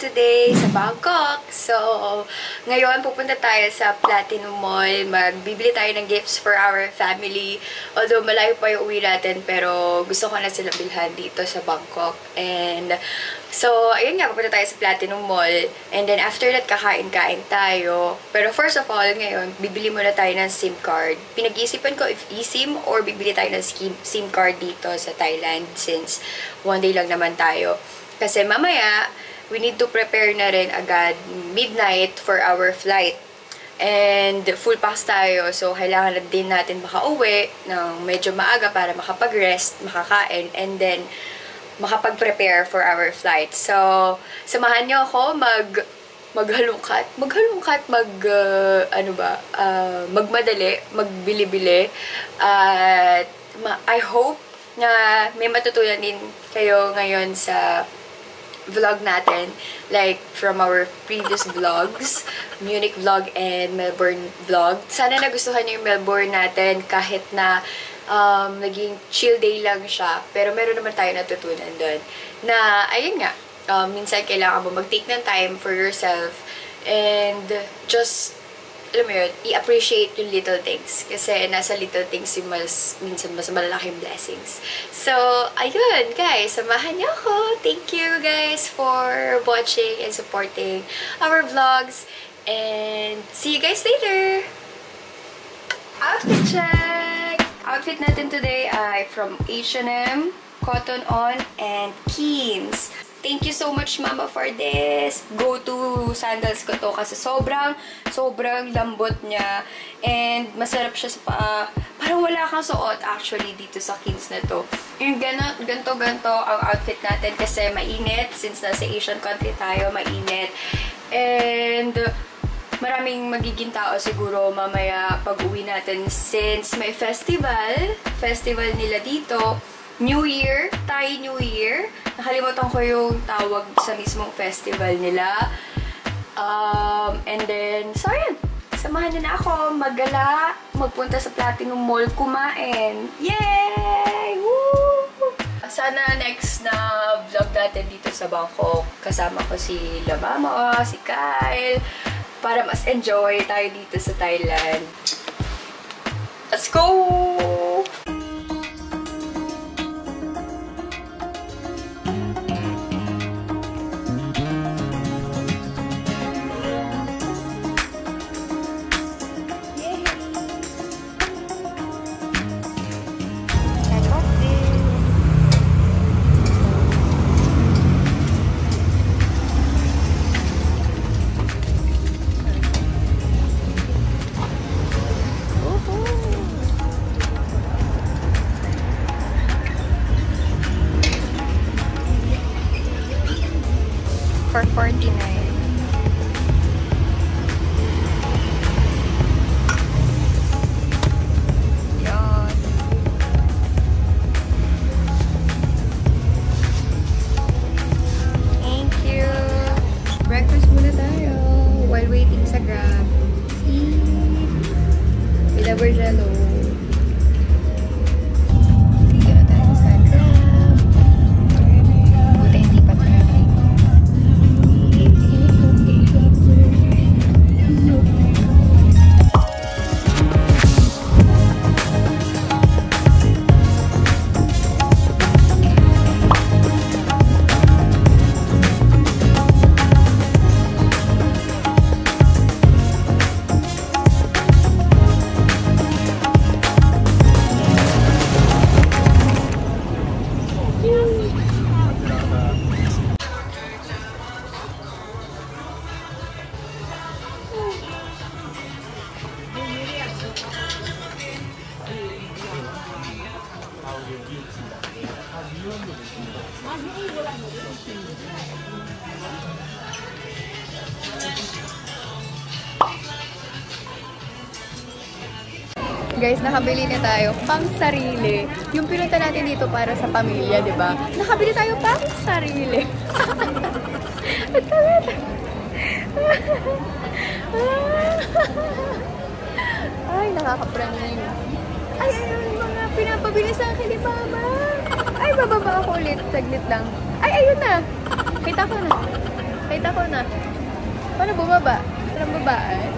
today sa Bangkok. So, ngayon pupunta tayo sa Platinum Mall. Magbibili tayo ng gifts for our family. Although malayo pa yung uwi natin, pero gusto ko na sila bilhan dito sa Bangkok. And so, ayun nga, pupunta tayo sa Platinum Mall. And then after that, kakain-kain tayo. Pero first of all, ngayon, bibili muna tayo ng SIM card. Pinag-iisipan ko if eSIM or bibili tayo ng SIM card dito sa Thailand since one day lang naman tayo. Kasi mamaya, we need to prepare na rin agad midnight for our flight. And full packs tayo, so kailangan din natin makauwi ng medyo maaga para makapag-rest, makakain, and then makapag-prepare for our flight. So, samahan niyo ako magmadali, magbili-bili. At I hope na may matutunan din kayo ngayon sa vlog natin, like from our previous vlogs, Munich vlog and Melbourne vlog. Sana nagustuhan niyo yung Melbourne natin kahit na naging chill day lang siya, pero meron naman tayo natutunan doon. Na, ayun nga, minsan kailangan mo mag-take ng time for yourself and just, alam mo yun, i-appreciate yung little things. Kasi nasa little things yung minsan mas malalaking blessings. So, ayun, guys, samahan niyo ako. Thank you, guys, for watching and supporting our vlogs. And see you guys later! Outfit check! Outfit natin today ay from H&M, Cotton On, and Keen's. Thank you so much, Mama, for this. Go-to sandals ko to kasi sobrang lambot niya. And masarap siya sa paa. Parang wala kang suot actually dito sa Keen's na to. Yung ganto ang outfit natin kasi mainit. Since nasa Asian country tayo, mainit. And maraming magiging tao siguro mamaya pag-uwi natin since may festival nila dito. New Year, Thai New Year. Nakalimutan ko yung tawag sa mismong festival nila. And then, so ayan. Samahan niyo na ako maggala, magpunta sa Platinum Mall, kumain. Yay! Woo! Sana next na vlog natin dito sa Bangkok, kasama ko si La Mama, si Kyle, para mas enjoy tayo dito sa Thailand. Let's go! For 49. Yan. Thank you. Breakfast muna tayo while waiting sa Grab. See? Pilabor Jello. Guys, nakabili na tayo pang sarili. Yung pinunta natin dito para sa pamilya, di ba? Nakabili tayo pang sarili. Ay, nakakapraning. Ay, yung mga pinapabili sa akin ni Mama. Ay, bababa ako ulit. Saglit lang. Ay, ayun na. Kita ko na. Kita ko na. Paano bumaba? Walang babaan.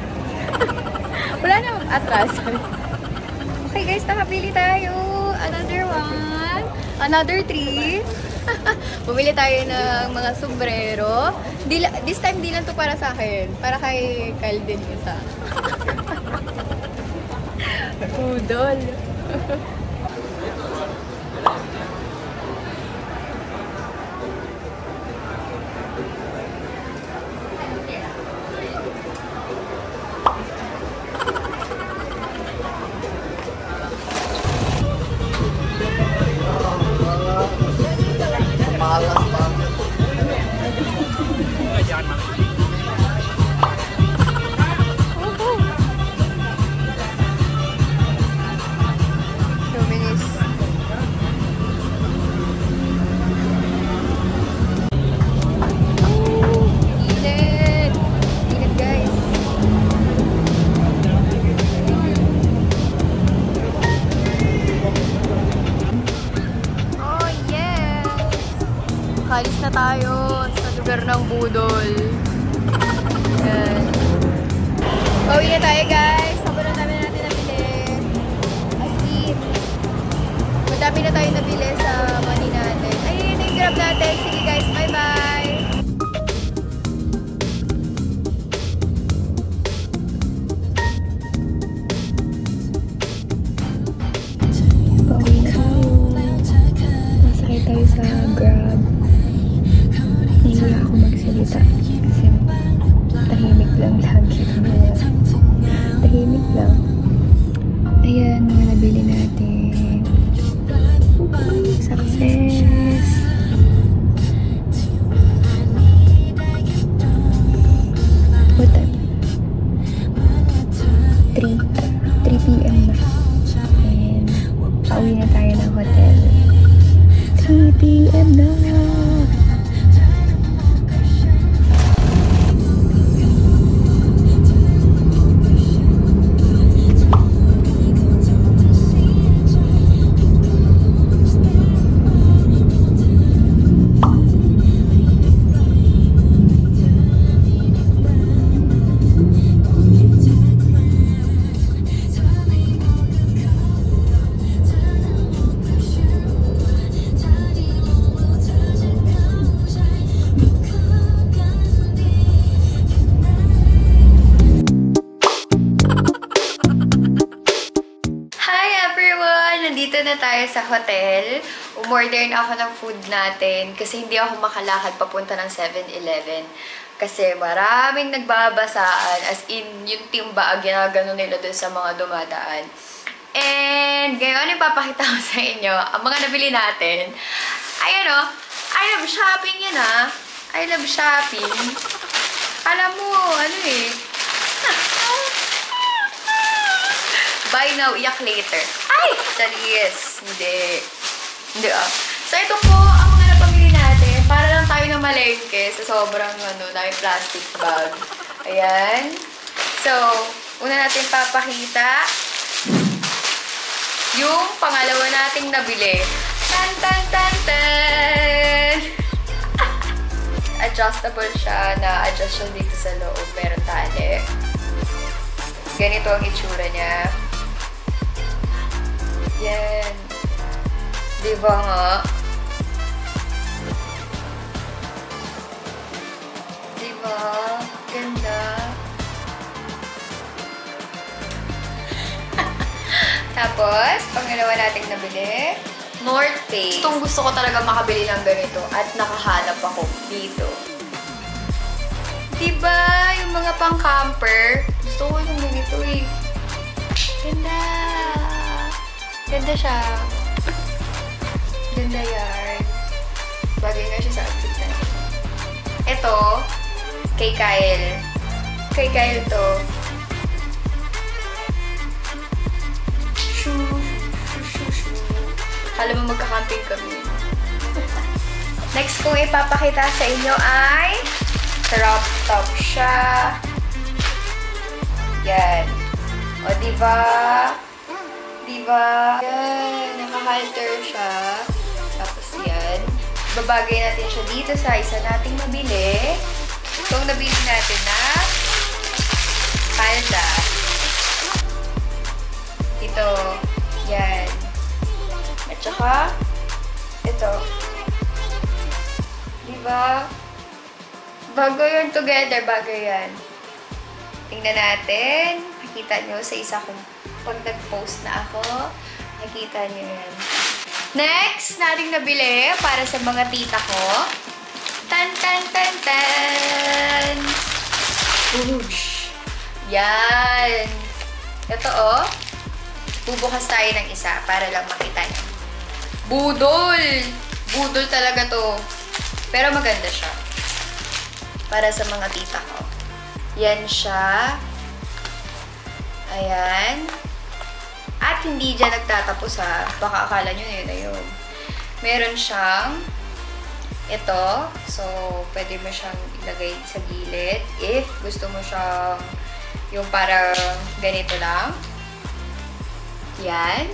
Wala na atrasan. Okay guys, nakabili tayo. Another one. Another 3. Bumili tayo ng mga sombrero. This time, di lang to para sa akin. Para kay Kyle din isa. Udol. Kalis na tayo sa lugar ng budol. Ayan. Pauwi na tayo guys. Sobrang dami na natin nabili. As in, madami na tayo nabili sa money natin. Ayun, yung grab natin. Sige guys, bye-bye! Pauwi na tayo. Masakay tayo sa grab. Hindi ako magsalita kasi tahimik lang lagi. Tahimik lang. Ayan, mga nabili natin. Success! What time? 3 p.m. na. And pauwi na tayo ng hotel. 3 p.m. na! Nandito na tayo sa hotel. Umorder na ako ng food natin kasi hindi ako makalakad papunta ng 7-Eleven. Kasi maraming nagbabasaan. As in, yung timba, ginagano nila dun sa mga dumadaan. And ngayon, ipapakita ko sa inyo ang mga nabili natin. Ayan o, I love shopping yan ah. I love shopping. Alam mo, ano eh. Buy now, iyak later. Ay! Charis! Hindi. Hindi ah. So, ito po ang mga napamili natin. Para lang tayo na malengke sa sobrang dahil plastic bag. Ayan. So, una natin papakita yung pangalawa nating nabili. Tan tan tan tan! Adjustable siya. Na-adjust siya dito sa loob. Meron tali. Ganito ang itsura niya. Yan. Diba nga? Diba? Ganda. Tapos, pangalawa nating nabili, North Face. Gusto ko talaga makabili ng ganito at nakahanap ako dito. Diba? Yung mga pang-camper. Gusto ko yung ganito eh. Ganda. Ganda siya. Ganda yan. Bagay nga siya sa outfit na. Ito, kay Kyle. Kay Kyle to. Shoo. Kala mo magka-camping kami. Next kong ipapakita sa inyo ay crop top siya. Yan. O, diba? Diba? Yan. Naka-halter siya. Tapos yan. Babagay natin siya dito sa isa nating mabili. Itong nabili natin na palda. Ito. Yan. At saka, ito. Diba? Bago yun together. Bago yan. Tingnan natin. Makita nyo sa isa kong pag nag-post na ako. Nakita nyo yan. Next, nating nabili para sa mga tita ko. Tan, tan, tan, tan! Whoosh! Yan! Ito, oh. Bubukas tayo ng isa para lang makita nyo. Budol! Budol talaga to. Pero maganda siya. Para sa mga tita ko. Yan siya. Ayan. At hindi dyan nagtatapos ha. Baka akala nyo yun na yun. Meron siyang ito. So, pwede mo siyang ilagay sa gilid. If gusto mo siyang yung parang ganito lang. Yan.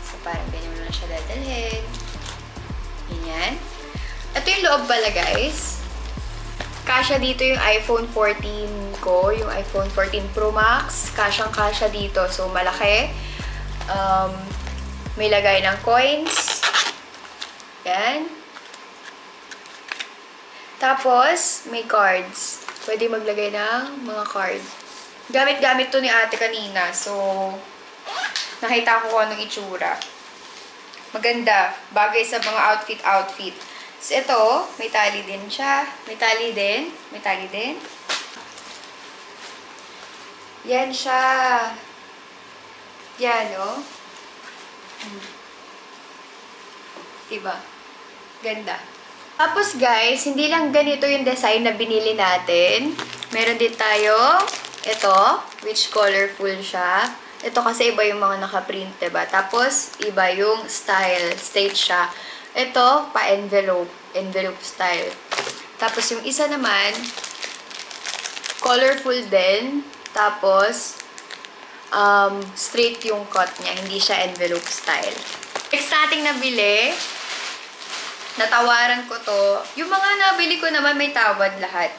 So, parang ganyan mo lang siya dadalhin. Ganyan. Ito yung loob pala, guys. Kasya dito yung iPhone 14 ko, yung iPhone 14 Pro Max. Kasyang-kasya dito. So, malaki. May lagay ng coins. Yan. Tapos, may cards. Pwede maglagay ng mga cards. Gamit-gamit to ni ate kanina. So, nakita ko kung anong itsura. Maganda. Bagay sa mga outfit. So, ito, may tali din siya. May tali din. May tali din. Yan siya. Yan, oh. Diba? Ganda. Tapos, guys, hindi lang ganito yung design na binili natin. Meron din tayo ito, which colorful siya. Ito kasi iba yung mga nakaprint, diba? Tapos, iba yung style. Straight siya. Ito, pa-envelope. Envelope style. Tapos, yung isa naman, colorful din. Tapos, straight yung cut niya. Hindi siya envelope style. Next nating nabili, natawaran ko to. Yung mga nabili ko naman may tawad lahat.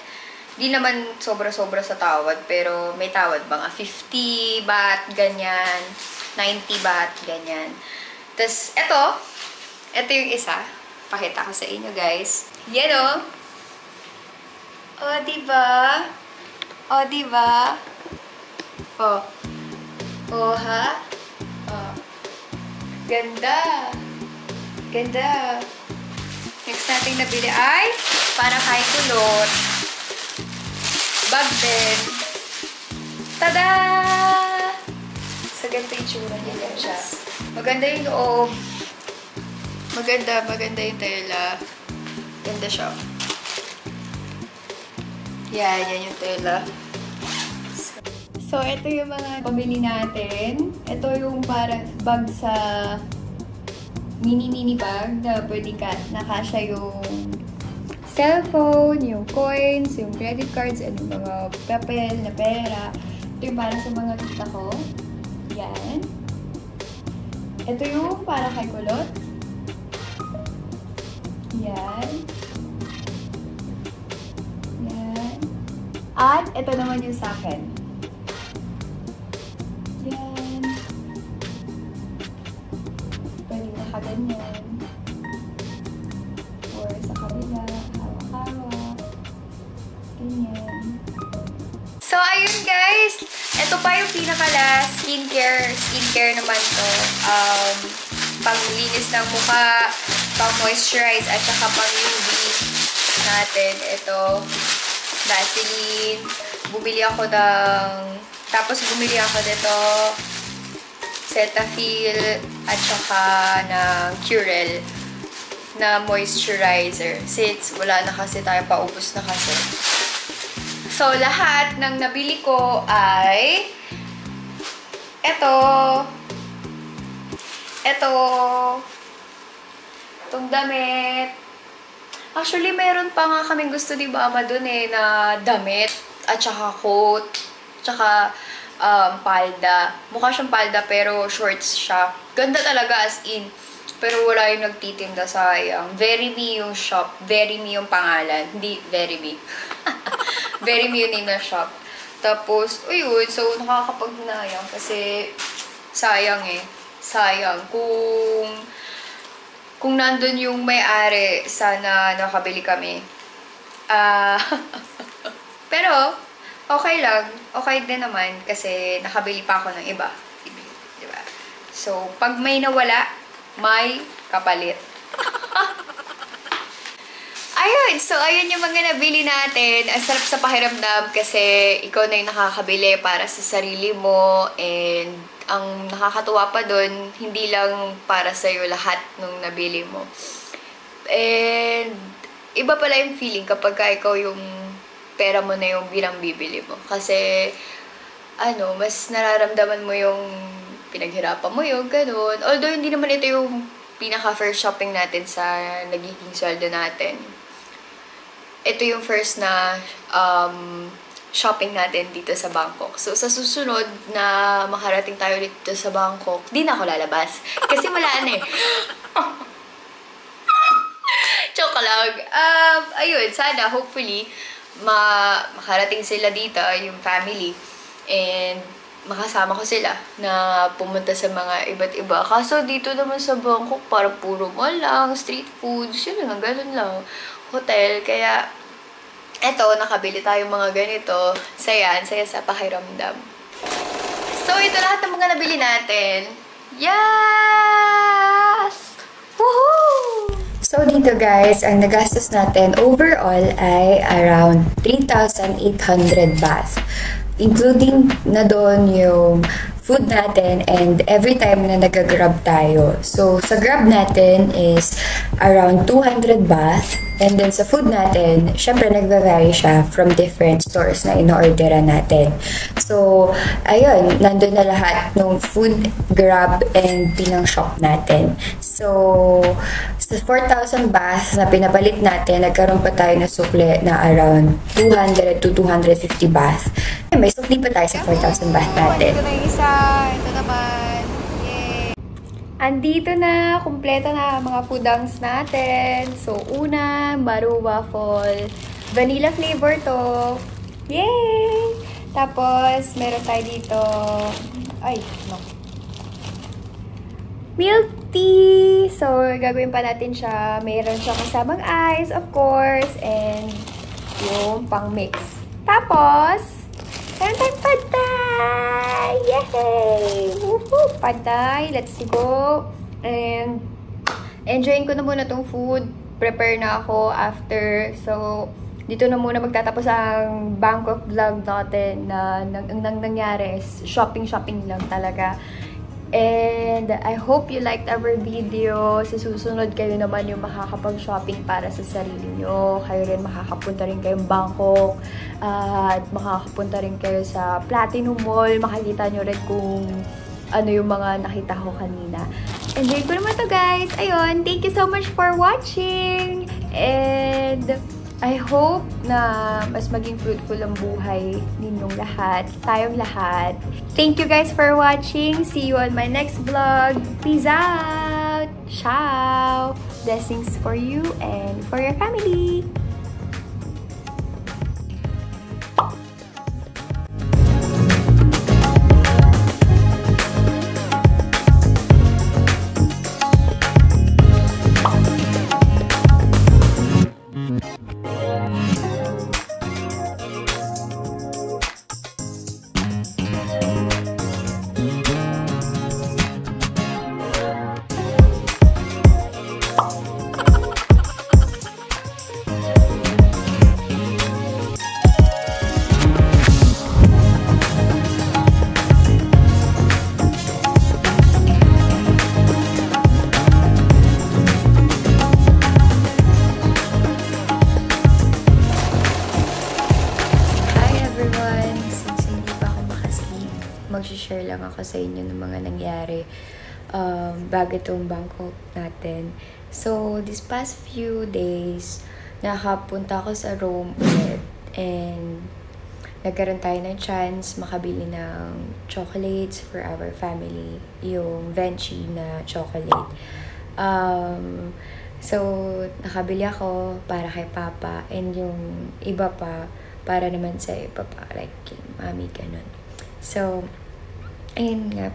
Di naman sobra-sobra sa tawad, pero may tawad mga 50 baht, ganyan. 90 baht, ganyan. Tapos, ito yung isa. Pakita ko sa inyo, guys. Yan, oh. Oh, diba? Oh, diba? Oh. Oh, ha? Oh. Ganda. Ganda. Next natin nabili ay para kay kulot. Bag din. Tada! Sa ganito yung tsura niya lang siya. Maganda yung loob. Maganda yung tela. Ganda siya. Yan yung tela. So, ito yung mga pabili natin. Ito yung para bag sa mini bag na pwede nakasya yung cellphone, yung coins, yung credit cards, and yung mga papel na pera. Ito yung para sa mga tita ko. Yan. Ito yung para kay kulot. Yan. Yan. At ito naman yung sa akin. Yan. Pwede nakaganyan. Or sa kabila, hawak-hawak. Ganyan. So, ayun guys. Ito pa yung pinaka-last. Skincare naman to. Panglinis ng mukha, pang-moisturize, at saka pang-UV natin. Ito, Vaseline. Tapos bumili ako dito, Cetaphil, at saka ng Curel na moisturizer. Since wala na kasi tayo, paubos na kasi. So, lahat ng nabili ko ay itong damit. Actually, meron pa nga kaming gusto ni Mama dun na damit, at saka coat, tsaka palda. Mukha siyang palda pero shorts siya. Ganda talaga, as in. Pero wala yung nagtitinda, sayang. Very Me yung shop. Very Me yung pangalan. Hindi Very Me. Very Me yung name ng shop. Tapos, ayun. So, nakakapag-hinayang kasi sayang eh. Sayang. Kung nandun yung may-ari, sana nakabili kami. Pero, okay lang. Okay din naman kasi nakabili pa ako ng iba. Diba? So, pag may nawala, may kapalit. Ayun, so ayun yung mga nabili natin. Ang sarap sa pakiramdam kasi ikaw na yung nakakabili para sa sarili mo. And ang nakakatuwa pa dun, hindi lang para sa'yo lahat nung nabili mo. And iba pala yung feeling kapag ikaw yung pera mo na yung bilang bibili mo. Kasi, mas nararamdaman mo yung pinaghirapan mo yung ganun. Although, hindi naman ito yung pinaka-first shopping natin sa nagiging sweldo natin. Ito yung first na shopping natin dito sa Bangkok. So, sa susunod na makarating tayo dito sa Bangkok, di na ako lalabas. Kasi wala na eh. Joke lang. Ayun, sana, hopefully, makarating sila dito, yung family. And makasama ko sila na pumunta sa mga iba't iba. Kaso dito naman sa Bangkok, parang puro mall lang, street foods, yun lang, ganun lang. Hotel, kaya eto, nakabili tayo mga ganito. Saya sa pakiramdam. So, ito lahat ng mga nabili natin. Yes! Woohoo! So, dito guys, ang nagastos natin overall ay around 3,800 baht. Including na doon yung food natin and every time na nag-grab tayo. So, sa grab natin is around 200 baht. And then sa food natin, syempre nagva-vary siya from different stores na in-orderan natin. So, ayun, nandun na lahat ng food, grab, and pinang shop natin. So, sa 4,000 baht na pinapalit natin, nagkaroon pa tayo ng sukli na around 200 to 250 baht. May sukli pa tayo sa 4,000 baht natin. Ito na yung isa. Ito naman. Yay! Andito na. Kumpleto na mga foodangs natin. So, una, Baru Waffle. Vanilla flavor to. Yay! Tapos, meron tayo dito. Ay, no. Milk tea. So, gagawin pa natin siya. Meron siya kasamang ice, of course. And yung pang-mix. Tapos, meron tayong pad thai! Yay! Woohoo! Pad thai. Let's go! And, enjoyin ko na muna tong food. Prepare na ako after. So, dito na muna magtatapos ang Bangkok vlog natin na nangyari is shopping lang talaga. And I hope you liked our video. Sa susunod, kayo naman yung makakapag-shopping para sa sarili nyo. Kayo rin makakapunta rin kayong Bangkok. At makakapunta rin kayo sa Platinum Mall. Makikita nyo rin kung ano yung mga nakita ko kanina. Enjoy ko naman to guys. Ayun, thank you so much for watching. And I hope na mas maging fruitful ang buhay ninyong lahat, tayong lahat. Thank you guys for watching. See you on my next vlog. Peace out! Ciao! Blessings for you and for your family. Mag-share lang ako sa inyo ng mga nangyari bago itong Bangkok natin. So, this past few days, nakapunta ako sa Rome ulit and nagkaroon tayo ng chance makabili ng chocolates for our family, yung Venchi na chocolate. So, nakabili ako para kay Papa and yung iba pa para naman sa iba pa, like kay Mami, ganun. So, ayun nga,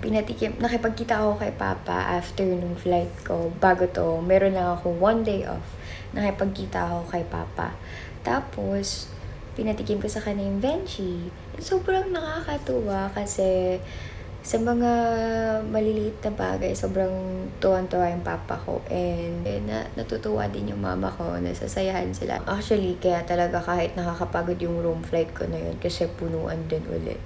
nakipagkita ako kay Papa after nung flight ko. Bago to, meron lang ako 1 day off. Nakipagkita ako kay Papa. Tapos, pinatikim ko sa kanya yung Venchi. Sobrang nakakatuwa kasi sa mga maliliit na bagay, sobrang tuwan-tuwa yung papa ko. And natutuwa din yung mama ko, nasasayahan sila. Actually, kaya talaga kahit nakakapagod yung room flight ko na yun kasi punuan din ulit.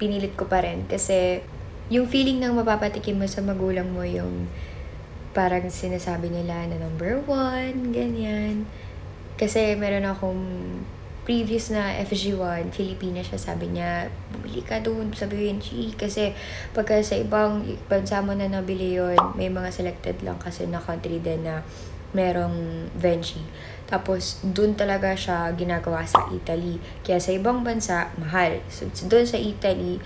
Pinilit ko pa rin kasi yung feeling ng mapapatikim mo sa magulang mo yung parang sinasabi nila na number 1, ganyan. Kasi meron akong previous na FG1, Filipina siya, sabi niya, bumili ka doon sa Venchi. Kasi pagka sa ibang bansa mo na nabili yun, may mga selected lang kasi na country din na merong Venchi. Tapos, doon talaga siya ginagawa sa Italy. Kaya sa ibang bansa, mahal. So, doon sa Italy,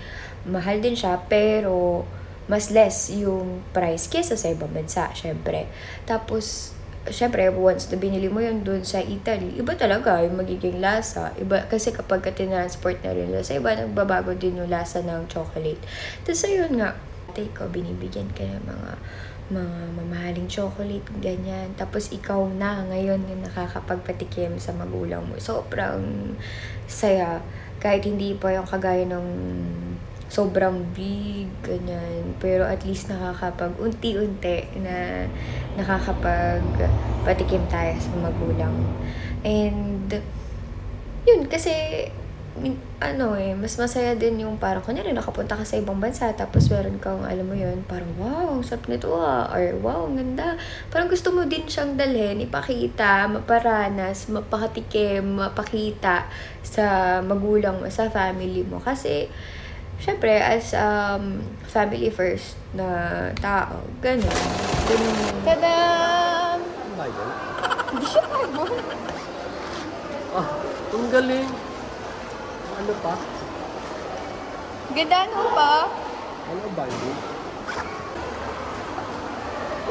mahal din siya, pero mas less yung price kesa sa ibang bansa, syempre. Tapos, syempre, once na binili mo yun dun sa Italy, iba talaga yung magiging lasa. Iba, kasi kapag tinransport na rin sa iba, nagbabago din yung lasa ng chocolate. Tapos ayun nga, ate ko, binibigyan ka ng mga mamahaling chocolate, ganyan. Tapos ikaw na ngayon yung nakakapagpatikim sa magulang mo. Sobrang saya. Kahit hindi pa yung kagaya ng sobrang big, ganyan. Pero at least unti-unti na nakakapagpatikim tayo sa magulang. And, yun, kasi, mas masaya din yung parang, kunyari, nakapunta ka sa ibang bansa, tapos meron kang, alam mo yun, parang, wow, ang sarap nito or wow, ang ganda. Parang gusto mo din siyang dalhin, ipakita, maparanas, mapakatikim, mapakita sa magulang mo, sa family mo. Kasi, syempre, as family first na tao, ganun. Tadam! Bible? Hindi siya Bible. Ang galing. Ano pa? Ganda mo pa? Ano Bible?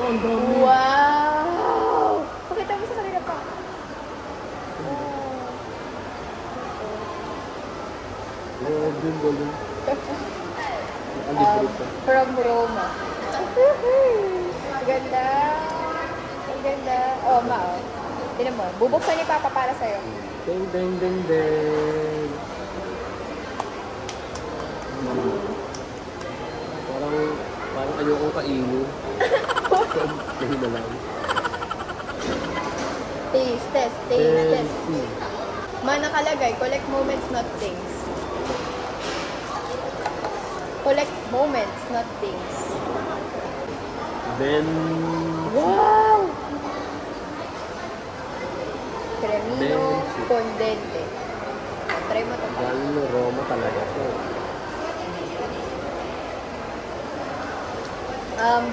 Ang dami. Wow! Pakita mo sa kanila pa. Ang galing. Ang libro ko. From Roma. Ganda. Ang ganda. Ma. Tinan mo. Bubuksan ni Papa para sa'yo. Ding, ding, ding, ding. Parang ayokong kainin. Dahil na lang. Taste. Nakalagay, collect moments, not things. Collect moments, not things. Then, Wow! Cremino Benchi. Fondente. Try mo ito. galing Roma talaga to.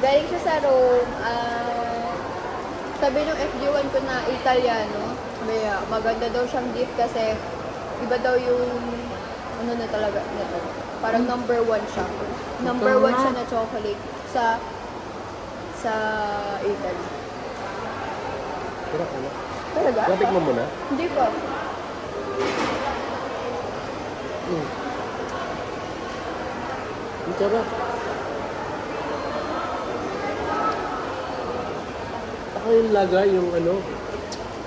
Galing siya sa Rome. Sabi ng FG1 ko na Italiano. Kaya maganda daw siyang gift kasi iba daw yung na talaga nito. Parang number 1 siya. Number 1 siya na chocolate sa Italy. Sarap ano? Talaga? Lapit mo muna. Hindi pa. Ang sarap. Ako yung lagay,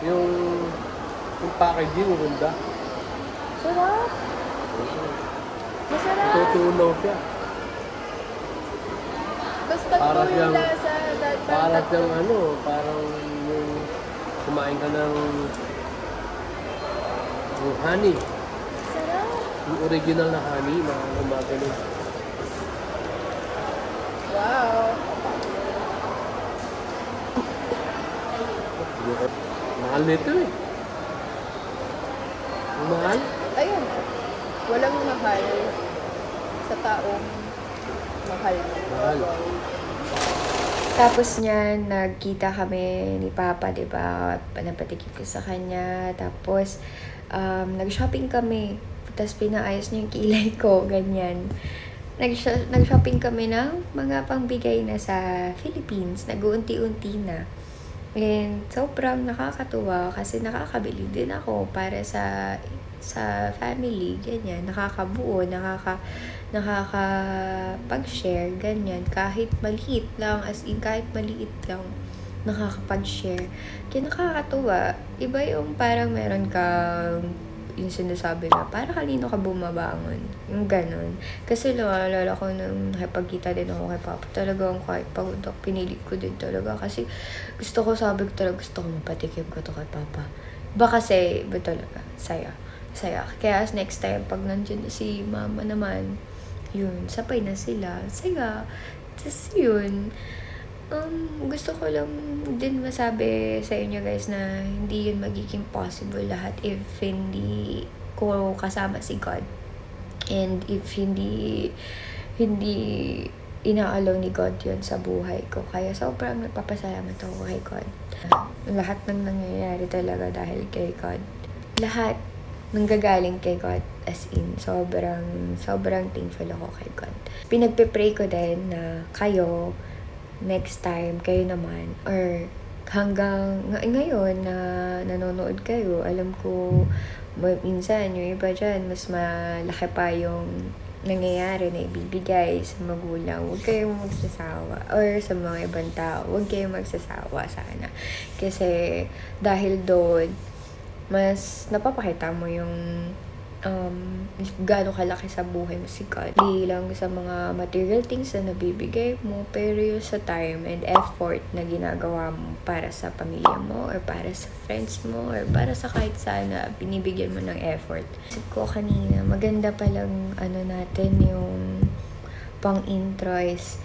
yung packaging, yung ganda. Sarap. Masarap. Tutunaw siya. Basta Para ko yung siyang- lasa. Para siyang parang yung kumain ka ng yung honey. Sarap. Yung original na honey na gumagano. Wow. Mahal nito eh. Ang mahal? Ayun. Walang mahal sa taong mahal na. Mahal. Tapos niya, nagkita kami ni Papa, diba? Panapatikip ko sa kanya. Tapos, nag-shopping kami. Tapos, pinaayos niya yung kilay ko, ganyan. nag-shopping kami ng mga pangbigay na sa Philippines. Nag-uunti-unti na. And sobrang nakakatuwa kasi nakakabili din ako para sa family, ganyan. Nakakabuo, nakakapag-share, ganyan. Kahit maliit lang, as in kahit maliit lang, nakakapag-share. Kaya nakakatuwa. Iba yung parang meron kang yung sinasabi na, para kanino ka bumabangon. Yung ganon. Kasi naalala ko nung nakipagkita din ako kay Papa. Talagang kahit pagod ako, pinili ko din talaga. Kasi gusto ko, sabi ko talaga, gusto ko mapatikim ko to kay Papa. Iba kasi, iba talaga. Saya. Kaya as next time, pag nandiyan na si Mama naman, yun, sabay na sila. Saya. Tapos yun, gusto ko lang din masabi sa inyo guys na hindi yun magiging possible lahat if hindi ko kasama si God. And if hindi inaalaw ni God yun sa buhay ko. Kaya sobrang nagpapasalamat ako kay God. Lahat ng nangyayari talaga dahil kay God. Lahat nanggagaling kay God. As in, sobrang thankful ako kay God. Pinagpe-pray ko din na kayo, next time, kayo naman, or hanggang ngayon na nanonood kayo, alam ko, minsan, yung iba dyan, mas malaki pa yung nangyayari na ibibigay sa magulang. Huwag kayong magsasawa. Or sa mga ibang tao, huwag kayong magsasawa sana. Kasi, dahil doon, mas napapakita mo yung gaano kalaki sa buhay mo si God. Hindi lang sa mga material things na nabibigay mo, pero yung sa time and effort na ginagawa mo para sa pamilya mo, or para sa friends mo, or para sa kahit saan na binibigyan mo ng effort. Isip ko kanina, maganda palang natin yung pang-intro is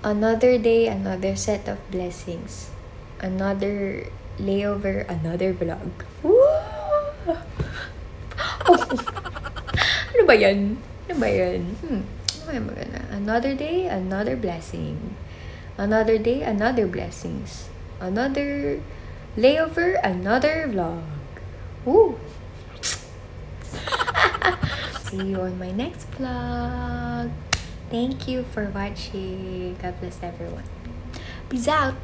another day, another set of blessings. Another layover, another vlog. Woo! Ano ba yan? Ano maganda? Another day, another blessing. Another day, another blessings. Another layover, another vlog. Woo! See you on my next vlog. Thank you for watching. God bless everyone. Peace out.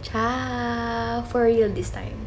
Ciao. For real this time.